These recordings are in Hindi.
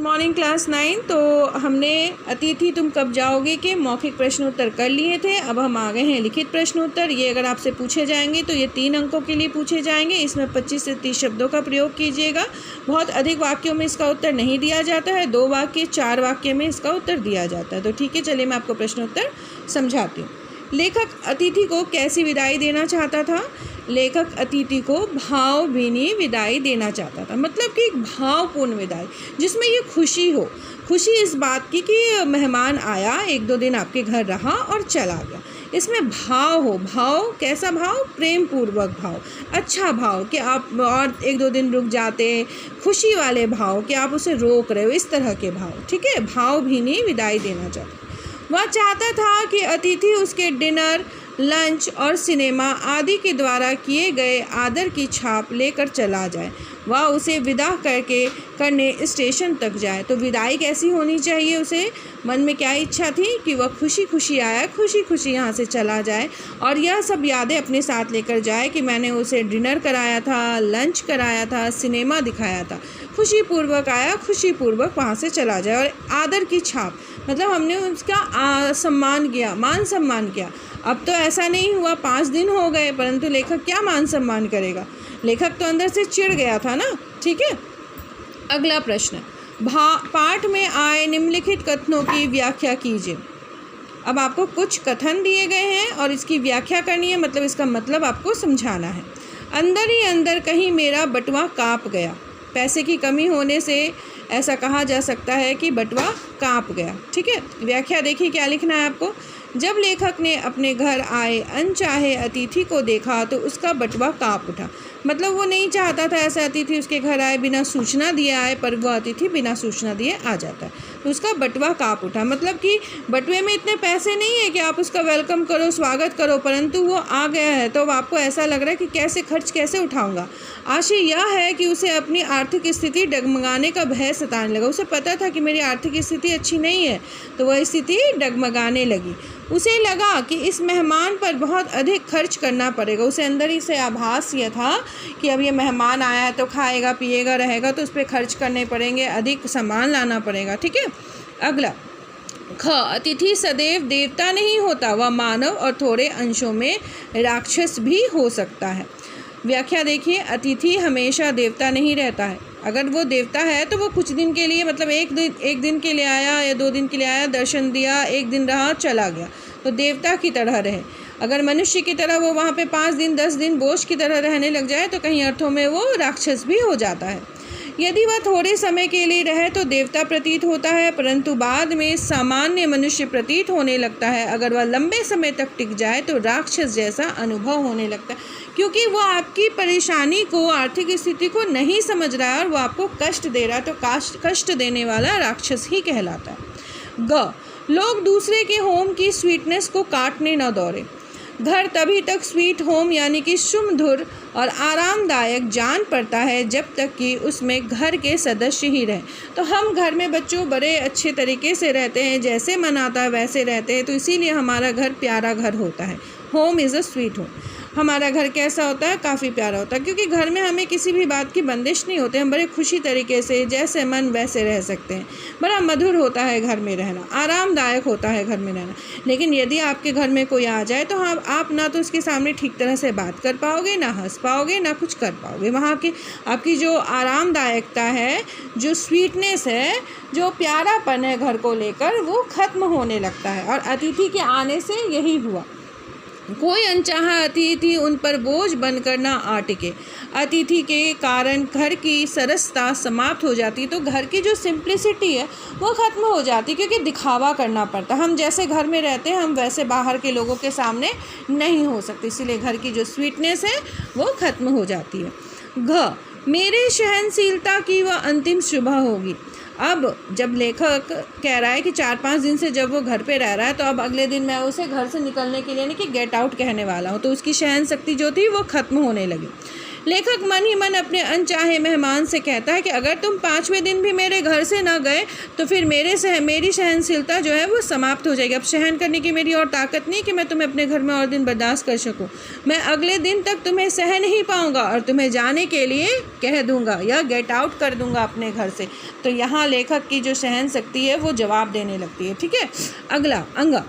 Morning class 9। तो हमने अतिथि तुम कब जाओगे के मौखिक प्रश्नोत्तर कर लिए थे। अब हम आ गए हैं लिखित प्रश्नोत्तर। ये अगर आपसे पूछे जाएंगे तो ये 3 अंकों के लिए पूछे जाएंगे। इसमें 25 से 30 शब्दों का प्रयोग कीजिएगा। बहुत अधिक वाक्यों में इसका उत्तर नहीं दिया जाता है। 2 वाक्य 4 वाक्य में इसका उत्तर दिया जाता है। तो ठीक है, चलिए मैं आपको प्रश्नोत्तर समझाती हूँ। लेखक अतिथि को कैसी विदाई देना चाहता था। लेखक अतिथि को भावभीनी विदाई देना चाहता था, मतलब कि एक भावपूर्ण विदाई जिसमें ये खुशी हो। खुशी इस बात की कि मेहमान आया, 1-2 दिन आपके घर रहा और चला गया। इसमें भाव हो। भाव कैसा भाव? प्रेम पूर्वक भाव, अच्छा भाव कि आप और 1-2 दिन रुक जाते, खुशी वाले भाव कि आप उसे रोक रहे हो, इस तरह के भाव। ठीक है, भावभीनी विदाई देना चाहता। वह चाहता था कि अतिथि उसके डिनर, लंच और सिनेमा आदि के द्वारा किए गए आदर की छाप लेकर चला जाए। वह उसे विदा करने स्टेशन तक जाए। तो विदाई कैसी होनी चाहिए? उसे मन में क्या इच्छा थी कि वह खुशी खुशी आया, खुशी खुशी यहाँ से चला जाए और यह सब यादें अपने साथ लेकर जाए कि मैंने उसे डिनर कराया था, लंच कराया था, सिनेमा दिखाया था। खुशीपूर्वक आया, खुशीपूर्वक वहाँ से चला जाए। और आदर की छाप मतलब हमने उसका सम्मान किया, मान सम्मान किया। अब तो ऐसा नहीं हुआ, 5 दिन हो गए, परंतु लेखक क्या मान सम्मान करेगा? लेखक तो अंदर से चिढ़ गया था ना। ठीक है, अगला प्रश्न। पाठ में आए निम्नलिखित कथनों की व्याख्या कीजिए। अब आपको कुछ कथन दिए गए हैं और इसकी व्याख्या करनी है, मतलब इसका मतलब आपको समझाना है। अंदर ही अंदर कहीं मेरा बटुआ काँप गया। पैसे की कमी होने से ऐसा कहा जा सकता है कि बटुआ काँप गया। ठीक है, व्याख्या देखिए क्या लिखना है आपको। जब लेखक ने अपने घर आए अनचाहे अतिथि को देखा तो उसका बटुआ काँप उठा। मतलब वो नहीं चाहता था ऐसा अतिथि उसके घर आए, बिना सूचना दिए आए, पर वह अतिथि बिना सूचना दिए आ जाता है तो उसका बटुआ काँप उठा। मतलब कि बटुए में इतने पैसे नहीं है कि आप उसका वेलकम करो, स्वागत करो, परंतु वो आ गया है तो अब आपको ऐसा लग रहा है कि कैसे खर्च कैसे उठाऊंगा। आशय यह है कि उसे अपनी आर्थिक स्थिति डगमगाने का भय सताने लगा। उसे पता था कि मेरी आर्थिक स्थिति अच्छी नहीं है, तो वह स्थिति डगमगाने लगी। उसे लगा कि इस मेहमान पर बहुत अधिक खर्च करना पड़ेगा। उसे अंदर ही से आभास यह था कि अब ये मेहमान आया है तो खाएगा पिएगा रहेगा, तो उस पर खर्च करने पड़ेंगे, अधिक सामान लाना पड़ेगा। ठीक है, अगला। ख, अतिथि सदैव देवता नहीं होता, वह मानव और थोड़े अंशों में राक्षस भी हो सकता है। व्याख्या देखिए। अतिथि हमेशा देवता नहीं रहता है। अगर वो देवता है तो वो कुछ दिन के लिए, मतलब एक दिन के लिए आया या 2 दिन के लिए आया, दर्शन दिया, 1 दिन रहा, चला गया, तो देवता की तरह रहे। अगर मनुष्य की तरह वो वहाँ पे 5 दिन 10 दिन बोझ की तरह रहने लग जाए तो कहीं अर्थों में वो राक्षस भी हो जाता है। यदि वह थोड़े समय के लिए रहे तो देवता प्रतीत होता है, परंतु बाद में सामान्य मनुष्य प्रतीत होने लगता है। अगर वह लंबे समय तक टिक जाए तो राक्षस जैसा अनुभव होने लगता है, क्योंकि वो आपकी परेशानी को, आर्थिक स्थिति को नहीं समझ रहा है और वो आपको कष्ट दे रहा है, तो कष्ट देने वाला राक्षस ही कहलाता है। ग, लोग दूसरे के होम की स्वीटनेस को काटने न दौड़े। घर तभी तक स्वीट होम यानी कि सुमधुर और आरामदायक जान पड़ता है जब तक कि उसमें घर के सदस्य ही रहें। तो हम घर में बच्चों बड़े अच्छे तरीके से रहते हैं, जैसे मन आता है वैसे रहते हैं, तो इसीलिए हमारा घर प्यारा घर होता है। Home is a sweet home. हमारा घर कैसा होता है? काफ़ी प्यारा होता है, क्योंकि घर में हमें किसी भी बात की बंदिश नहीं होती। हम बड़े खुशी तरीके से जैसे मन वैसे रह सकते हैं। बड़ा मधुर होता है घर में रहना, आरामदायक होता है घर में रहना। लेकिन यदि आपके घर में कोई आ जाए तो आप ना तो उसके सामने ठीक तरह से बात कर पाओगे, ना हंस पाओगे, ना कुछ कर पाओगे। वहाँ की आपकी जो आरामदायकता है, जो स्वीटनेस है, जो प्यारापन है घर को लेकर, वो ख़त्म होने लगता है। और अतिथि के आने से यही हुआ। कोई अनचाहा अतिथि उन पर बोझ बनकर ना आ टिके। अतिथि के कारण घर की सरसता समाप्त हो जाती, तो घर की जो सिंप्लिसिटी है वो ख़त्म हो जाती, क्योंकि दिखावा करना पड़ता। हम जैसे घर में रहते हैं हम वैसे बाहर के लोगों के सामने नहीं हो सकते, इसीलिए घर की जो स्वीटनेस है वो ख़त्म हो जाती है। घ, मेरे सहनशीलता की वह अंतिम सुबह होगी। अब जब लेखक कह रहा है कि 4-5 दिन से जब वो घर पे रह रहा है, तो अब अगले दिन मैं उसे घर से निकलने के लिए नहीं कि गेट आउट कहने वाला हूँ, तो उसकी सहन शक्ति जो थी वो ख़त्म होने लगी। लेखक मन ही मन अपने अनचाहे मेहमान से कहता है कि अगर तुम 5वें दिन भी मेरे घर से ना गए तो फिर मेरी सहनशीलता जो है वो समाप्त हो जाएगी। अब सहन करने की मेरी और ताकत नहीं कि मैं तुम्हें अपने घर में और दिन बर्दाश्त कर सकूं। मैं अगले दिन तक तुम्हें सह नहीं पाऊंगा और तुम्हें जाने के लिए कह दूंगा या गेट आउट कर दूंगा अपने घर से। तो यहाँ लेखक की जो सहन शक्ति है वो जवाब देने लगती है। ठीक है, अगला अंग।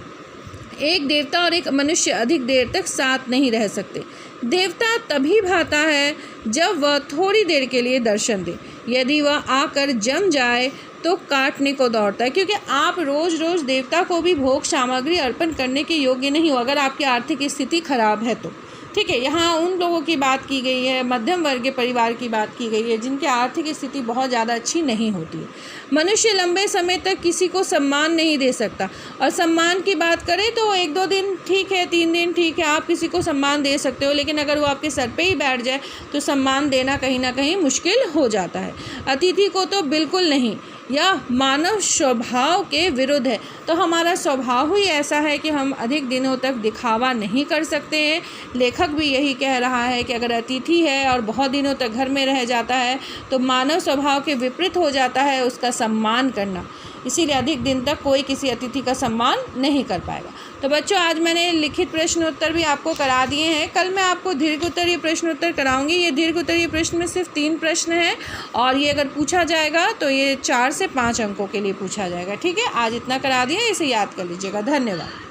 एक देवता और एक मनुष्य अधिक देर तक साथ नहीं रह सकते। देवता तभी भाता है जब वह थोड़ी देर के लिए दर्शन दे। यदि वह आकर जम जाए तो काटने को दौड़ता है, क्योंकि आप रोज़ रोज़ देवता को भी भोग सामग्री अर्पण करने के योग्य नहीं हो अगर आपकी आर्थिक स्थिति खराब है तो। ठीक है, यहाँ उन लोगों की बात की गई है, मध्यम वर्गीय परिवार की बात की गई है जिनकी आर्थिक स्थिति बहुत ज़्यादा अच्छी नहीं होती है। मनुष्य लंबे समय तक किसी को सम्मान नहीं दे सकता, और सम्मान की बात करें तो 1-2 दिन ठीक है, 3 दिन ठीक है, आप किसी को सम्मान दे सकते हो, लेकिन अगर वो आपके सर पे ही बैठ जाए तो सम्मान देना कहीं ना कहीं मुश्किल हो जाता है। अतिथि को तो बिल्कुल नहीं, यह मानव स्वभाव के विरुद्ध है। तो हमारा स्वभाव ही ऐसा है कि हम अधिक दिनों तक दिखावा नहीं कर सकते हैं। लेखक भी यही कह रहा है कि अगर अतिथि है और बहुत दिनों तक घर में रह जाता है तो मानव स्वभाव के विपरीत हो जाता है उसका सम्मान करना। इसीलिए अधिक दिन तक कोई किसी अतिथि का सम्मान नहीं कर पाएगा। तो बच्चों, आज मैंने लिखित प्रश्नोत्तर भी आपको करा दिए हैं। कल मैं आपको दीर्घ उत्तरीय प्रश्नोत्तर कराऊंगी। ये दीर्घ उत्तरीय प्रश्न में सिर्फ 3 प्रश्न हैं और ये अगर पूछा जाएगा तो ये 4 से 5 अंकों के लिए पूछा जाएगा। ठीक है, आज इतना करा दिया, इसे याद कर लीजिएगा। धन्यवाद।